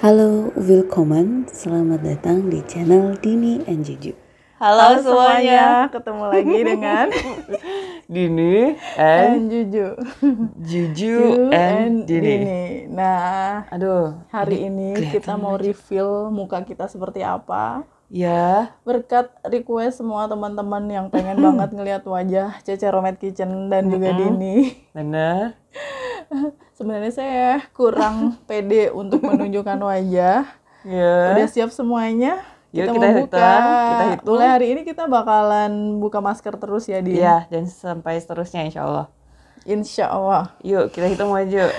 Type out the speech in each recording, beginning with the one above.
Halo, willkommen, selamat datang di channel Dini and Juju. Halo semuanya, ketemu lagi dengan Dini and Juju. Juju and Dini. Dini. Nah, Aduh, hari ini kita mau reveal muka kita seperti apa. Ya, Berkat request semua teman-teman yang pengen banget ngelihat wajah Cece Romet Kitchen dan juga Dini. bener. Sebenarnya saya kurang pede untuk menunjukkan wajah. Ya. Udah siap semuanya? Yuk, Kita kita mau buka. hitung. Mulai hari ini kita bakalan buka masker terus ya, Din? Iya, dan sampai seterusnya insya Allah. Insya Allah. Yuk, kita hitung maju.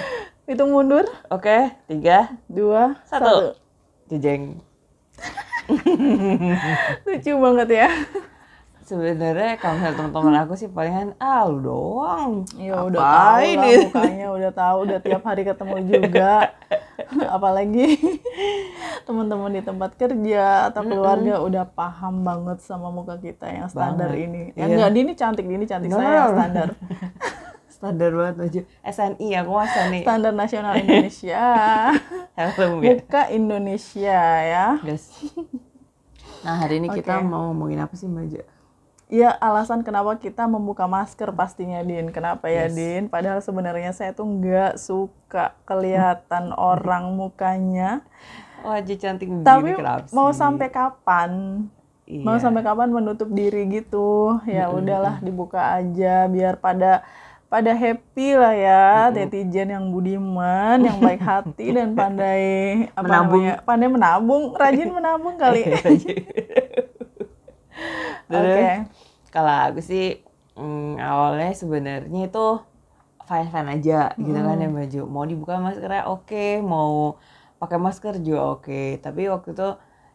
Hitung mundur. Oke, 3, 2, 1. Jejeng. Lucu banget ya. Sebenarnya kalau misalnya teman-teman aku sih palingan lu doang. Ya udah tahu lah mukanya, udah tahu, udah tiap hari ketemu juga. Apalagi teman-teman di tempat kerja atau keluarga udah paham banget sama muka kita yang standar ini. Enggak, Dini cantik saya yang standar. Standar banget aja. SNI aku mah SNI. Standar Nasional Indonesia. Muka Indonesia ya. Yes. Nah, hari ini kita mau ngomongin apa sih, Mbak Jo? Ya, alasan kenapa kita membuka masker pastinya, Din. Kenapa ya, Din? Padahal sebenarnya saya tuh nggak suka kelihatan orang mukanya. Wajah cantik begini. Tapi kenapa sih? mau sampai kapan? Iya. Mau sampai kapan menutup diri gitu? Ya udahlah, dibuka aja biar pada happy lah ya, netizen yang budiman, yang baik hati dan pandai pandai menabung, rajin menabung kali. Oke. Kalau aku sih awalnya sebenarnya itu fine aja gitu kan ya, Mbak Jo. Mau dibuka maskernya oke, mau pakai masker juga oke. Tapi waktu itu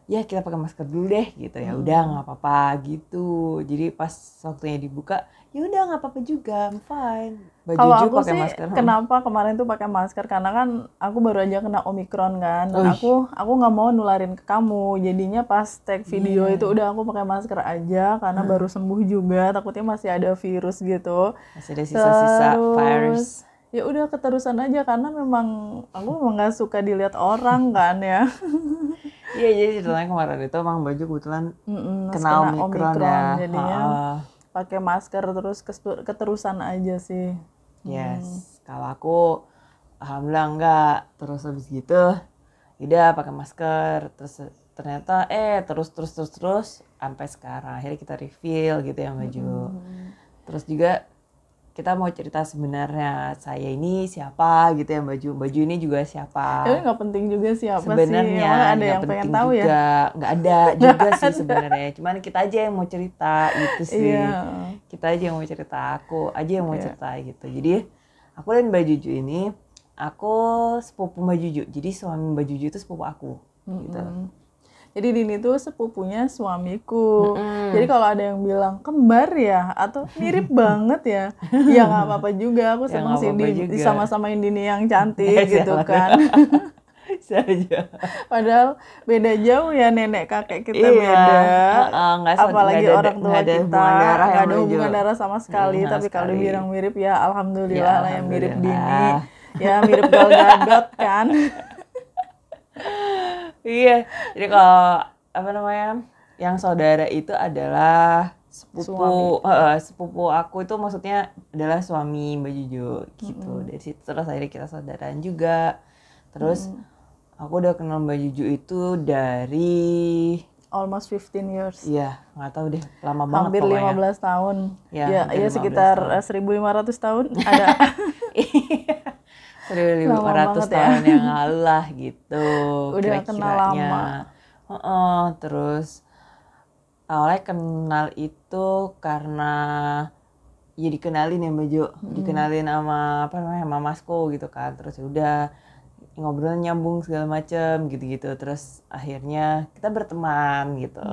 ya kita pakai masker dulu deh gitu, ya udah nggak apa-apa gitu. Jadi pas waktunya dibuka ya udah nggak apa-apa juga, I'm fine. Kalau aku sih kenapa kemarin tuh pakai masker, karena kan aku baru aja kena Omicron kan, dan aku nggak mau nularin ke kamu. Jadinya pas tag video itu udah aku pakai masker aja karena baru sembuh juga, takutnya masih ada virus gitu. Masih ada sisa-sisa virus. Ya udah keterusan aja karena memang aku nggak suka dilihat orang kan ya. Iya, jadi ceritanya kemarin itu emang baju kebetulan kena Omicron ya. Jadinya pakai masker terus keterusan aja sih. Yes, kalau aku alhamdulillah enggak. Terus habis gitu udah pakai masker, terus ternyata terus sampai sekarang. Akhirnya kita reveal gitu ya, baju. Terus juga kita mau cerita sebenarnya saya ini siapa gitu ya, baju ini juga siapa. Tapi nggak penting juga siapa sebenarnya, sih. Ada yang pengen tahu juga, ya? Nggak ada juga sih sebenarnya. Cuman kita aja yang mau cerita itu sih. Kita aja yang mau cerita, aku aja yang mau cerita gitu. Jadi aku dan Mbak Juju ini, aku sepupu Mbak Juju. Jadi suami Mbak Juju itu sepupu aku gitu. Jadi Dini tuh sepupunya suamiku. Jadi kalau ada yang bilang kembar ya atau mirip banget ya, ya nggak apa-apa juga. Aku seneng sih disama-samain Dini yang cantik gitu kan. Saja. Padahal beda jauh ya, nenek kakek kita beda. Apalagi orang tua kita nggak ada hubungan darah sama sekali. Tapi kalau dibilang mirip ya alhamdulillah lah yang mirip Dini. Ya mirip Gal Gadot kan. Iya, jadi kalau yang saudara itu adalah sepupu aku, itu maksudnya adalah suami Mbak Juju gitu. Dari situ terus akhirnya kita saudaraan juga. Terus aku udah kenal Mbak Juju itu dari almost 15 years. Iya, nggak tahu deh, lama banget. Hampir pokoknya. 15 tahun. Ya sekitar 1.500 tahun ada. 1.500 tahun yang lalu lah gitu. Udah kenal lama. Terus awalnya kenal itu karena ya dikenalin ya, Mbak Jo. Dikenalin sama mamasku gitu kan. Terus udah ngobrol nyambung segala macem gitu-gitu. Terus akhirnya kita berteman gitu.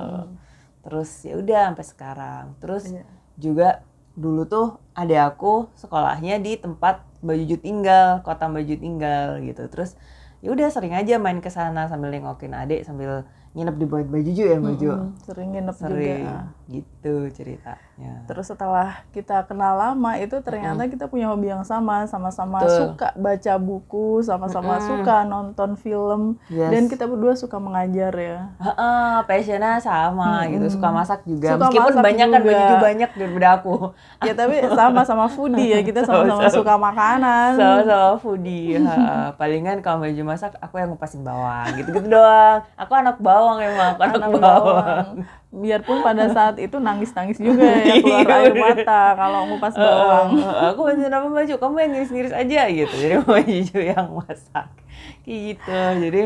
Terus ya udah sampai sekarang. Terus juga dulu tuh adek aku sekolahnya di tempat Mbak Juju tinggal, kota Mbak Juju tinggal gitu. Terus ya udah sering aja main ke sana sambil nengokin adek, sambil nginep di Mbak Juju ya Mbak Ju? Sering nginep Sering juga. gitu ceritanya. Terus setelah kita kenal lama itu ternyata kita punya hobi yang sama-sama Betul. suka baca buku, sama-sama suka nonton film, Yes. dan kita berdua suka mengajar ya. Heeh, passionnya sama gitu, suka masak juga. Suka Meskipun masak banyak kan juga. Mbak Juju banyak daripada aku. Ya tapi sama-sama foodie ya, kita sama-sama suka makanan. Sama-sama foodie. Heeh. Palingan kalau Mbak Juju masak, aku yang ngupasin bawang gitu-gitu doang. Aku anak bawang emang, aku anak bawang. Biarpun pada saat itu nangis-nangis juga ya, keluar air mata kalau ngupas bawang. Aku bantuin apa Mbak Ju, kamu yang ngiris-ngiris aja gitu. Jadi Mbak Juju yang masak. Kayak gitu. Jadi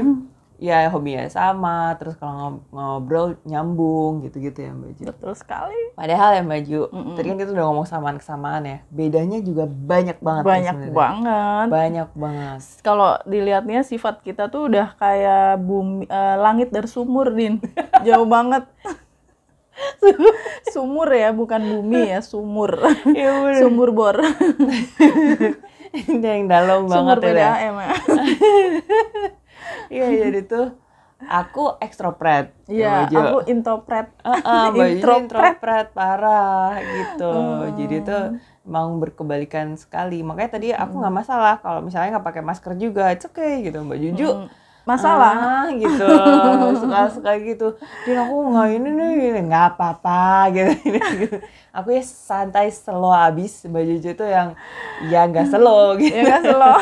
ya hobinya sama, terus kalau ngobrol nyambung gitu-gitu ya Mbak Ju. Betul sekali. Padahal ya Mbak Ju, tadi kan kita udah ngomong kesamaan ya. Bedanya juga banyak banget. Banyak sebenarnya. banget. Banyak banget. Kalau dilihatnya sifat kita tuh udah kayak bumi, langit dari sumur, Din. Jauh banget. Sumur ya, bukan bumi ya, sumur. Iya bener. Sumur bor. Ini yang dalam Sumur banget ya. PDAM ya. Iya jadi tuh aku ekstrovert. Iya, Mbak Ju. aku introvert. Mbak Ju introvert parah gitu. Jadi tuh emang berkebalikan sekali. Makanya tadi aku nggak masalah kalau misalnya nggak pakai masker juga, it's okay gitu Mbak Juju. Masalah. Gitu, suka gitu. Dia aku nggak ini nih, nggak apa-apa gitu. Aku ya santai slow abis. Mbak Juju tuh yang ya nggak slow gitu. Ya kan slow.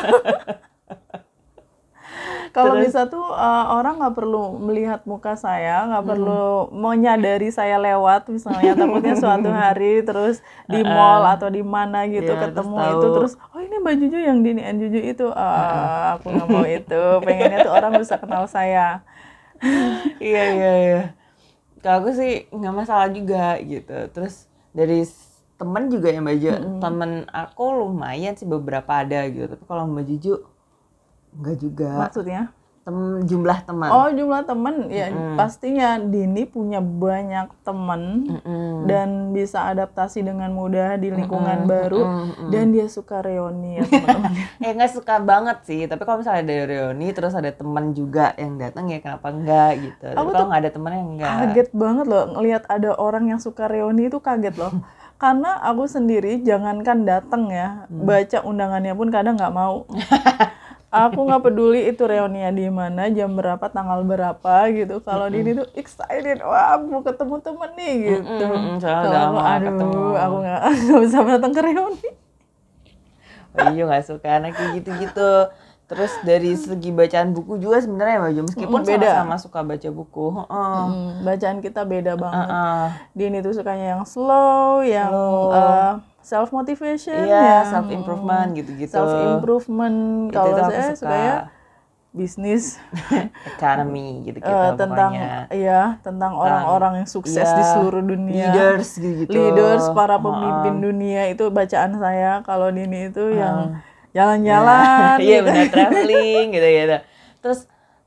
Kalau bisa tuh orang nggak perlu melihat muka saya, nggak perlu menyadari saya lewat misalnya, takutnya suatu hari terus di mall atau di mana gitu Ya, ketemu terus itu tahu. terus oh ini Mbak Juju yang di Nian Juju itu, aku nggak mau itu, pengennya tuh orang bisa kenal saya. Iya. Kalau aku sih nggak masalah juga gitu. Terus dari temen juga ya Mbak Ju, temen aku lumayan sih beberapa ada gitu. Tapi kalau Mbak Juju nggak juga. Maksudnya? Jumlah teman. Oh jumlah teman ya pastinya Dini punya banyak teman dan bisa adaptasi dengan mudah di lingkungan baru dan dia suka reuni ya teman-teman. Nggak suka banget sih. Tapi kalau misalnya ada reuni terus ada teman juga yang datang ya kenapa enggak gitu. Tapi Aku kalau tuh nggak ada temennya enggak. Kaget banget loh ngelihat ada orang yang suka reuni itu, kaget loh. Karena aku sendiri jangankan datang ya, baca undangannya pun kadang nggak mau. Aku nggak peduli itu reuninya di mana, jam berapa, tanggal berapa gitu. Kalau Dini tuh excited, wah mau ketemu temen nih gitu. Soalnya Kalau udah aku, lama ketemu. aku nggak bisa datang ke reuni. Iya nggak suka anak kayak gitu-gitu. Terus dari segi bacaan buku juga sebenarnya Mbak Jo, meskipun beda. sama-sama suka baca buku. Bacaan kita beda banget. Dini tuh sukanya yang slow, yang self motivation, Iya, self improvement gitu-gitu. Self improvement. Kalau Itu aku saya suka. sukanya bisnis, Economy gitu-gitu tentang pokoknya. tentang orang-orang yang sukses Iya, di seluruh dunia. Leaders gitu-gitu. Leaders, para pemimpin dunia, itu bacaan saya. Kalau Dini itu yang jalan-jalan. Iya gitu. benar, traveling gitu-gitu. Terus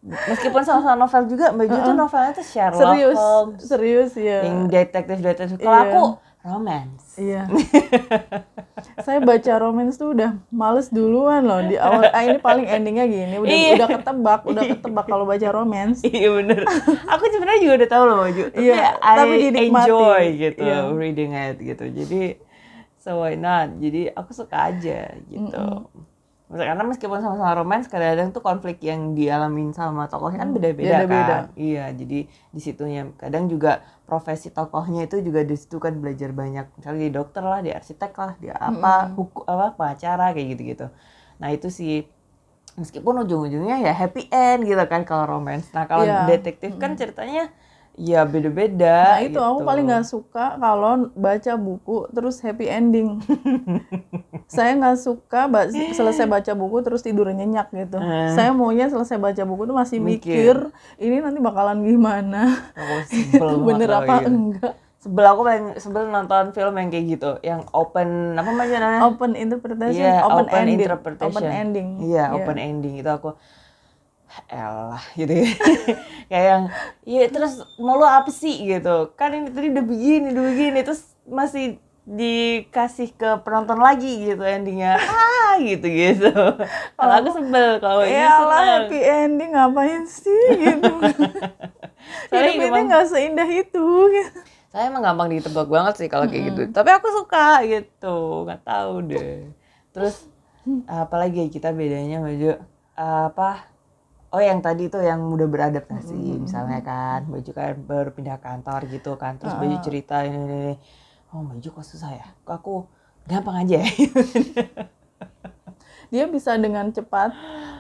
meskipun sama-sama novel juga, Mbak Ju tuh novelnya tuh Sherlock Holmes. Serius ya. Yang detektif. Kalau aku romance. Iya. Saya baca romance tuh udah males duluan loh di awal. Ini paling endingnya gini, udah ketebak kalau baca romance. Iya bener. Aku sebenarnya juga udah tahu loh Mbak Ju. Tapi I dinikmati. enjoy gitu reading it gitu. Jadi so why not? Jadi aku suka aja gitu. Karena meskipun sama-sama romance, kadang-kadang tuh konflik yang dialamin sama tokohnya kan beda-beda kan. Iya, jadi di situnya kadang juga profesi tokohnya itu juga di situ kan belajar banyak. Misalnya di dokter lah, di arsitek lah, di pengacara kayak gitu-gitu. Nah, itu sih meskipun ujung-ujungnya ya happy end gitu kan kalau romance. Nah, kalau detektif kan ceritanya ya beda-beda. Nah itu gitu. Aku paling nggak suka kalau baca buku terus happy ending. Saya nggak suka selesai baca buku terus tidur nyenyak gitu. Saya maunya selesai baca buku tuh masih mikir ini nanti bakalan gimana. Bener apa enggak. Aku paling sebel nonton film yang kayak gitu, yang open apa namanya? Open interpretation, open ending. Iya, open ending itu aku elah gitu ya. Kayak yang iya terus mau lo apa sih gitu kan, ini tadi udah begini terus masih dikasih ke penonton lagi gitu endingnya gitu kalau aku sebel kalau ini seneng. Happy ending ngapain sih gitu. Soalnya Hidup ini nggak seindah itu. saya emang gampang ditebak banget sih kalau kayak gitu. Tapi aku suka gitu, nggak tahu deh. Terus apalagi kita bedanya Baju apa? Oh yang tadi tuh yang udah beradaptasi, misalnya kan Baju kan baru pindah kantor gitu kan, terus Baju cerita ini. Oh Baju kok susah ya? Kok aku gampang aja ya? Dia bisa dengan cepat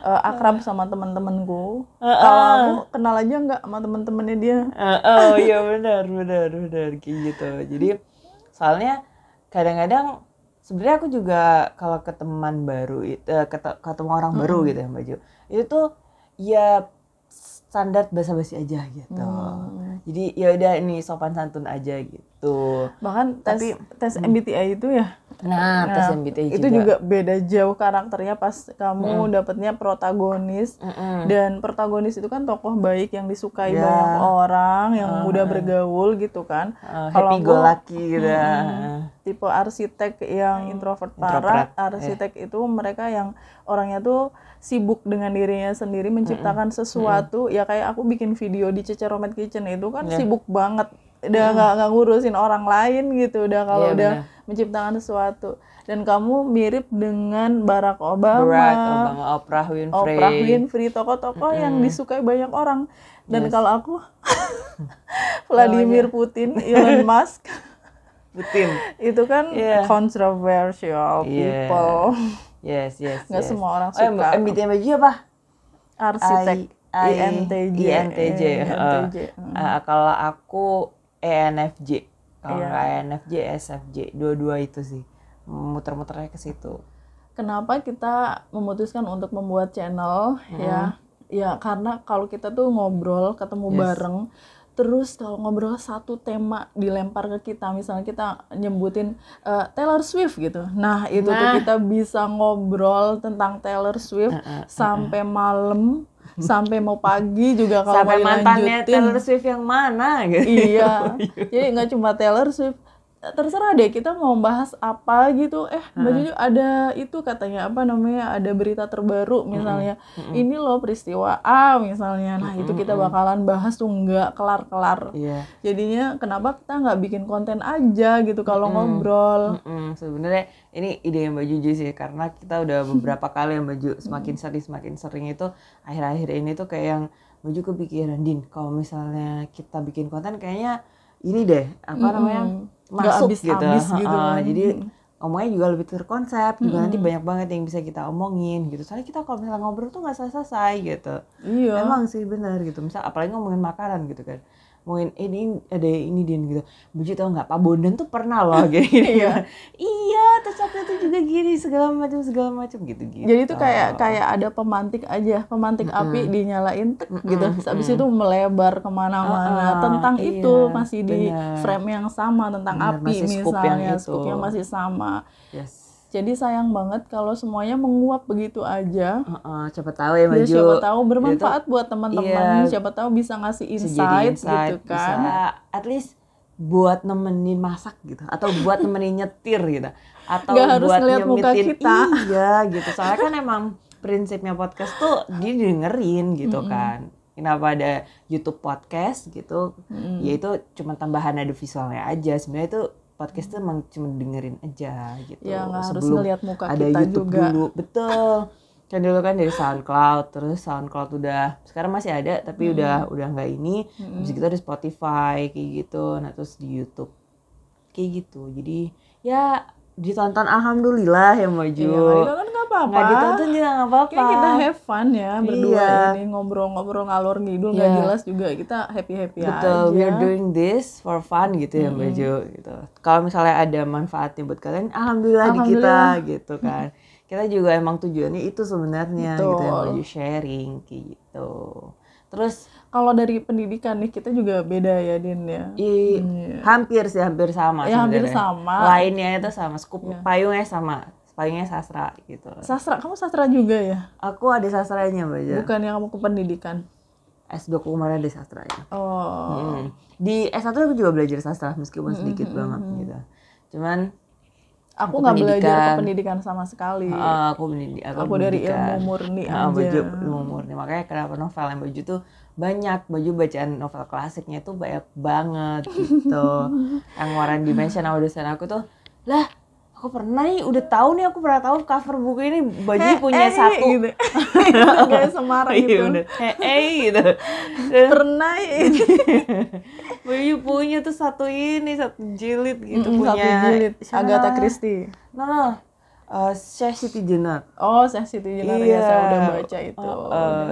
akrab sama teman-temanku. Kalau aku kenal aja nggak sama teman-temannya dia. Oh iya benar kayak gitu. Jadi soalnya kadang-kadang sebenarnya aku juga kalau ke teman baru ketemu orang baru gitu ya Mbak Jo, itu tuh ya standar basa-basi aja gitu. Jadi ya udah ini sopan santun aja gitu. Bahkan tes MBTI itu ya. Nah, tes MBTI itu juga beda jauh karakternya pas kamu dapetnya protagonis. Dan protagonis itu kan tokoh baik yang disukai banyak orang, yang mudah bergaul gitu kan. Happy go lucky gitu. Tipe arsitek yang introvert parah, arsitek itu mereka yang orangnya tuh sibuk dengan dirinya sendiri menciptakan sesuatu. Ya kayak aku bikin video di Cece Romet Kitchen itu kan sibuk banget. Udah nggak ngurusin orang lain gitu, udah kalau udah menciptakan sesuatu. Dan kamu mirip dengan Barack Obama, Oprah Winfrey, tokoh-tokoh yang disukai banyak orang. Dan kalau aku Vladimir Putin, Elon Musk, itu kan controversial people. Yes. Nggak semua orang suka. MBTI Baju apa? Arsitek. INTJ. Kalau aku ENFJ. Kalau nggak ENFJ, SFJ. Dua-dua itu sih. Muter-muternya ke situ. Kenapa kita memutuskan untuk membuat channel ya? Ya karena kalau kita tuh ngobrol, ketemu bareng, terus kalau ngobrol satu tema dilempar ke kita, misalnya kita nyebutin Taylor Swift gitu. Nah, itu tuh kita bisa ngobrol tentang Taylor Swift sampai malam. Sampai mau pagi juga kalau sampai mau mantannya dilanjutin. Taylor Swift yang mana gitu. Iya. Jadi nggak cuma Taylor Swift. Terserah deh kita mau bahas apa gitu. Mbak Juju ada itu katanya apa namanya, ada berita terbaru misalnya. Ini loh peristiwa A misalnya. Nah, itu kita bakalan bahas tuh nggak kelar-kelar. Jadinya kenapa kita nggak bikin konten aja gitu kalau ngobrol. Sebenarnya ini ide Mbak Juju sih, karena kita udah beberapa kali Mbak Juju semakin sering itu akhir-akhir ini tuh kayak yang Mbak Juju kepikiran, Din, kalau misalnya kita bikin konten kayaknya ini deh apa namanya masuk gitu. Jadi ngomongnya juga lebih terkonsep, juga nanti banyak banget yang bisa kita omongin gitu. Soalnya kita kalau misalnya ngobrol tuh nggak selesai gitu. Iya. Emang sih benar gitu. Misal apalagi ngomongin makanan gitu kan. Ngomongin ini ada ini Din gitu. Buju tau nggak, Pak Bondan tuh pernah loh gini. Iya, terus waktu itu juga gini segala macam gitu. Jadi itu kayak ada pemantik aja, pemantik api dinyalain gitu. Habis itu melebar kemana-mana. Tentang itu masih di frame yang sama, tentang api misalnya, scoop-nya masih sama. Jadi sayang banget kalau semuanya menguap begitu aja. Siapa tahu ya Maju. Siapa tahu bermanfaat buat teman-teman. Siapa tahu bisa ngasih insight gitu kan. Bisa at least buat nemenin masak gitu, atau buat nemenin nyetir gitu, atau nggak harus buat ngeliat muka kita. Iya gitu. Soalnya kan emang prinsipnya podcast tuh dia dengerin gitu kan. Kenapa ada YouTube podcast gitu? Ya itu cuma tambahan, ada visualnya aja. Sebenarnya itu podcast tuh emang cuma dengerin aja gitu. Ya nggak harus sebelum ngeliat muka ada kita YouTube juga. dulu. Betul. Kan dulu kan dari SoundCloud, terus SoundCloud udah sekarang masih ada tapi udah nggak ini. Terus kita ada Spotify kayak gitu. Nah terus di YouTube kayak gitu. Jadi ya ditonton alhamdulillah ya Maju. Iya, nggak nggak apa-apa. Nggak ditonton juga nggak apa-apa. Kayak kita have fun ya berdua ini ngobrol-ngobrol ngalor ngidul nggak jelas juga, kita happy aja. Betul, we're doing this for fun gitu ya Mbak Jo gitu. Kalau misalnya ada manfaatnya buat kalian, alhamdulillah di kita gitu kan. Kita juga emang tujuannya itu sebenarnya gitu ya Mbak Jo, sharing kayak gitu. Terus kalau dari pendidikan nih kita juga beda ya Din ya. Hampir sama ya, sebenarnya. hampir sama. Lainnya itu sama, skup payungnya sama. Payungnya sastra gitu. Sastra, kamu sastra juga ya? Aku ada sastranya Mbak Jo. Bukan yang kamu ke pendidikan. S2 aku kemarin ada sastranya. Oh. Di S1 aku juga belajar sastra meskipun sedikit banget gitu. Cuman Aku nggak belajar kependidikan sama sekali. Aku dari ilmu murni aja. Baju ilmu murni. Makanya kenapa novel yang Baju tuh banyak, Baju bacaan novel klasiknya tuh banyak banget gitu. Yang One Dimension sama dosen aku tuh, lah aku pernah nih, udah tahu nih, aku pernah tahu cover buku ini Baju punya satu gitu. Kayak Semar gitu. Gitu. Pernah Baju punya tuh satu jilid gitu, punya satu jilid Agatha Christie. Syekh Siti Jenar. Oh, Syekh Siti Jenar ya, saya udah baca itu.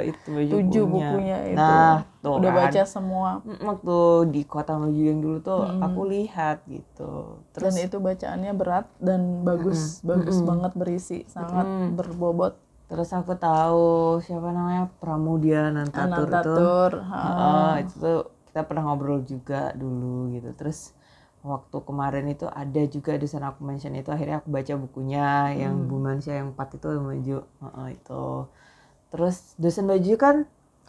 Itu Baju 7 bukunya itu. Nah, tuh udah kan. baca semua. Waktu di Kota Baju yang dulu tuh aku lihat gitu. Terus dan itu bacaannya berat dan bagus banget, berisi, sangat berbobot. Terus aku tahu siapa namanya, Pramudia Anantatur. Itu tuh kita pernah ngobrol juga dulu gitu. Terus waktu kemarin itu ada juga dosen aku mention itu, akhirnya aku baca bukunya yang Bu Mansyah yang 4 itu Baju. Itu. Terus dosen Baju kan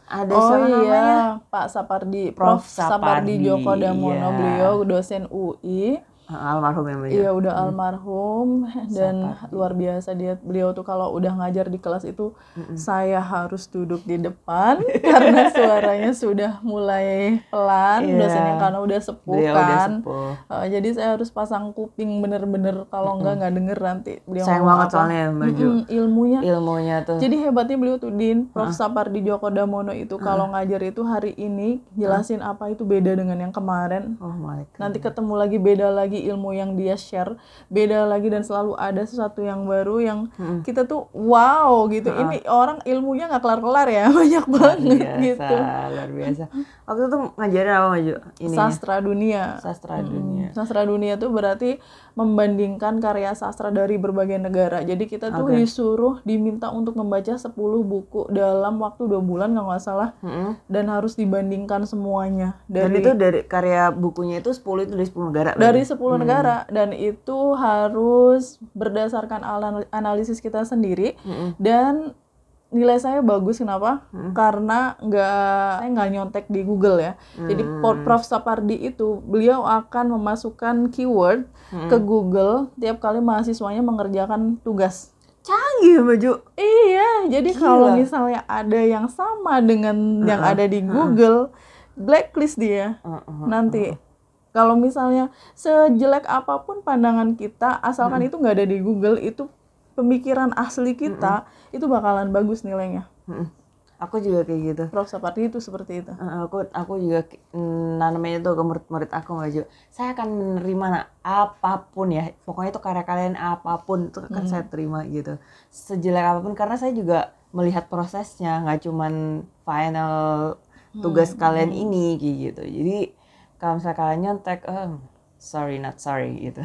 ada namanya Pak Sapardi, Prof. Sapardi Djoko Damono, beliau dosen UI. Almarhum ya Baju. Iya, udah almarhum dan luar biasa beliau tuh kalau udah ngajar di kelas itu saya harus duduk di depan karena suaranya sudah mulai pelan, dosennya karena udah sepuh kan. Jadi saya harus pasang kuping bener-bener, kalau nggak denger nanti beliau sayang banget soalnya Baju. Ilmunya tuh. Jadi hebatnya beliau tuh Prof. Sapardi Djoko Damono itu kalau ngajar itu hari ini jelasin apa itu beda dengan yang kemarin. Nanti ketemu lagi beda lagi, ilmu yang dia share beda lagi, dan selalu ada sesuatu yang baru yang kita tuh wow gitu. Ini orang ilmunya nggak kelar-kelar ya, banyak banget gitu. Luar biasa. Waktu itu ngajarin apa Maju? Sastra dunia. Sastra dunia tuh berarti membandingkan karya sastra dari berbagai negara. Jadi kita tuh diminta untuk membaca 10 buku dalam waktu 2 bulan kalau nggak salah, dan harus dibandingkan semuanya. Dan itu dari karya bukunya itu 10 itu dari 10 negara. Dari 10 negara, dan itu harus berdasarkan analisis kita sendiri. Dan nilai saya bagus, kenapa? Karena saya nggak nyontek di Google ya. Jadi Prof. Sapardi itu beliau akan memasukkan keyword ke Google tiap kali mahasiswanya mengerjakan tugas. Canggih Baju. Iya, jadi kalau misalnya ada yang sama dengan yang ada di Google, blacklist dia nanti. Kalau misalnya sejelek apapun pandangan kita, asalkan itu nggak ada di Google, itu pemikiran asli kita, itu bakalan bagus nilainya. Aku juga kayak gitu. Prof. Sapardi itu seperti itu. Aku juga nanamnya itu ke murid-murid aku Baju. Saya akan menerima apapun ya, pokoknya itu karya kalian apapun itu akan saya terima gitu. Sejelek apapun, karena saya juga melihat prosesnya, nggak cuman final tugas kalian ini gitu. Jadi kalau misalnya kalian nyontek, sorry not sorry gitu.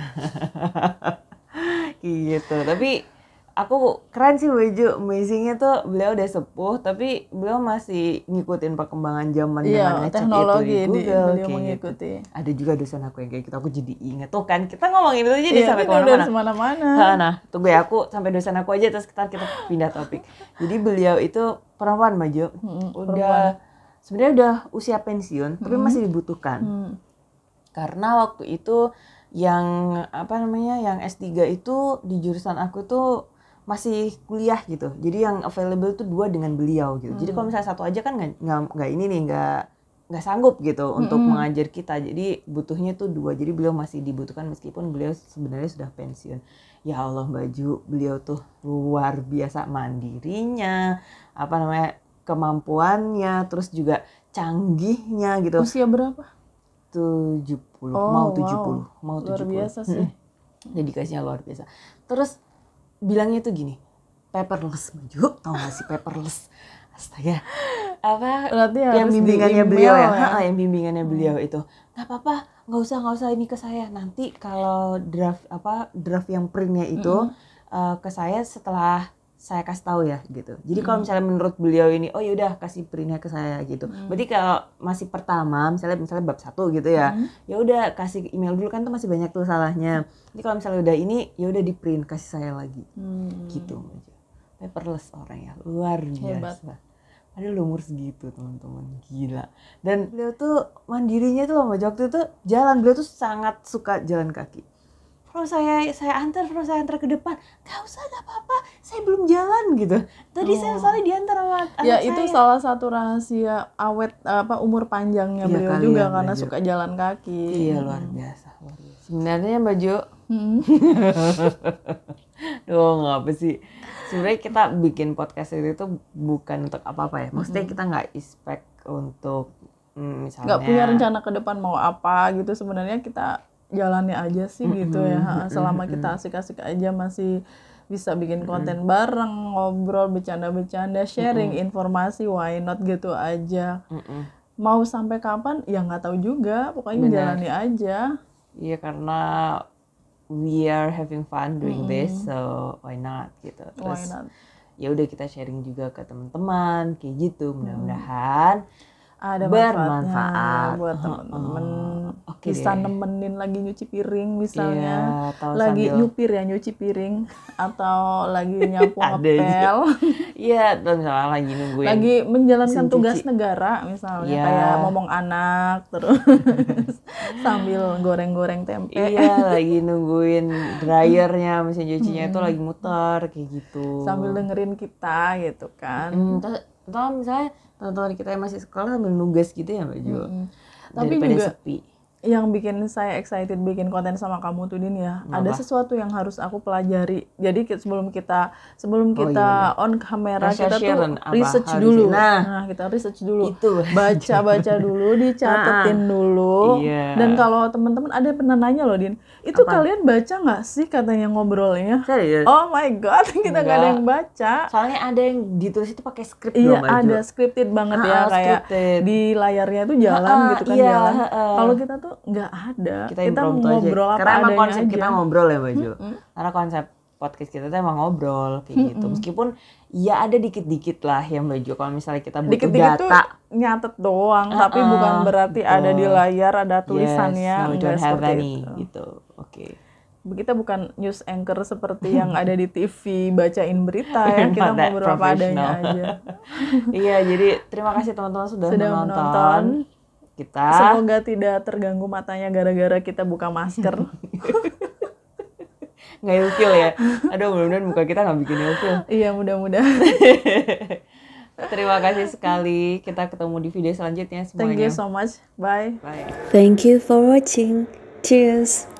Gitu. Tapi aku keren sih Baju, amazingnya tuh beliau udah sepuh tapi beliau masih ngikutin perkembangan zaman dengan ngecek teknologi itu di Google, beliau mengikuti. Gitu. Ada juga dosen aku yang kayak gitu, aku jadi inget tuh kan, kita ngomongin itu jadi sampai kemana-mana. Nah, tunggu ya, aku sampai dosen aku aja terus kita pindah topik. Jadi beliau itu perempuan Baju, sebenarnya udah usia pensiun tapi masih dibutuhkan. Karena waktu itu yang yang S3 itu di jurusan aku tuh masih kuliah gitu. Jadi yang available tuh 2 dengan beliau gitu. Jadi kalau misalnya 1 aja kan nggak sanggup gitu untuk mengajar kita. Jadi butuhnya tuh 2. Jadi beliau masih dibutuhkan meskipun beliau sebenarnya sudah pensiun. Ya Allah Baju, beliau tuh luar biasa mandirinya, kemampuannya, terus juga canggihnya gitu. Usia berapa? 70, mau 70. Luar biasa sih. Dedikasinya luar biasa. Terus bilangnya tuh gini, paperless Baju, tau gak sih paperless? Astaga. Berarti yang bimbingannya beliau ya? Yang bimbingannya beliau itu. Nggak apa-apa, nggak usah ini ke saya. Nanti kalau draft yang printnya itu ke saya setelah saya kasih tahu ya gitu. Jadi kalau misalnya menurut beliau ini, oh yaudah kasih printnya ke saya gitu. Berarti kalau masih pertama, misalnya bab 1 gitu ya, ya udah kasih email dulu, kan tuh masih banyak tuh salahnya. Jadi kalau misalnya udah ini, ya udah di print kasih saya lagi, gitu aja. Paperless orang ya, luar biasa. Hebat. Padahal umur segitu teman-teman, gila. Dan beliau tuh mandirinya tuh loh, waktu itu beliau tuh sangat suka jalan kaki. perlu saya antar ke depan. Gak usah, gak apa-apa, saya belum jalan gitu. Tadi saya soalnya diantar sama anak Ya saya. itu salah satu rahasia awet umur panjangnya beliau kali juga ya, karena Mbak Jo. suka jalan kaki. Iya, luar biasa. Sebenarnya Mbak Jo, apa sih? Sebenarnya kita bikin podcast itu tuh bukan untuk apa-apa ya. Maksudnya kita nggak expect untuk misalnya Nggak punya rencana ke depan mau apa gitu, sebenarnya kita jalani aja sih gitu ya. Selama kita asik-asik aja masih bisa bikin konten bareng, ngobrol, bercanda-bercanda, sharing informasi, why not gitu aja. Mau sampai kapan ya nggak tahu juga, pokoknya jalani aja. Iya, karena we are having fun doing this, so why not gitu. Terus ya udah kita sharing juga ke teman-teman kayak gitu, mudah-mudahan ada bermanfaat buat teman-teman. Bisa nemenin lagi nyuci piring misalnya, lagi nyuci piring atau lagi nyapu ngepel. Iya, atau misalnya lagi nungguin, lagi menjalankan tugas negara misalnya, kayak ngomong anak terus sambil goreng-goreng tempe. Iya, lagi nungguin dryernya, mesin cucinya itu lagi muter kayak gitu. Sambil dengerin kita gitu kan. Atau misalnya teman-teman kita yang masih sekolah sambil nugas gitu ya Mbak Jo. Tapi daripada juga sepi. Yang bikin saya excited bikin konten sama kamu tuh Din ya, ada sesuatu yang harus aku pelajari. Jadi sebelum kita on kamera kita tuh research dulu. Nah, kita research dulu. Baca dulu, dicatetin dulu. Dan kalau teman-teman ada pernah nanya loh Din, itu kalian baca nggak sih katanya ngobrolnya? Serius? Oh my god, kita nggak ada yang baca. Soalnya ada yang ditulis itu pakai skrip. Iya, ada scripted banget ya, kayak di layarnya tuh jalan gitu kan, jalan. Kalau kita tuh nggak ada, kita ngobrol aja. Karena emang konsep kita ngobrol ya Mbak Jo. Karena konsep podcast kita tuh emang ngobrol kayak gitu. Meskipun ya ada dikit-dikit lah ya Mbak Jo. Kalau misalnya kita butuh dikit-dikit data, tuh nyatet doang, tapi bukan berarti ada di layar, ada tulisannya. No, don't have any gitu. Oke. Kita bukan news anchor seperti yang ada di TV bacain berita ya, kita ngobrol apa adanya aja. Iya, jadi terima kasih teman-teman sudah menonton. Kita semoga tidak terganggu matanya gara-gara kita buka masker. Nggak ilfil ya. Aduh, mudah-mudahan muka kita nggak bikin ilfil. Iya, mudah-mudahan. Terima kasih sekali. Kita ketemu di video selanjutnya semuanya. Thank you so much. Bye. Thank you for watching. Cheers.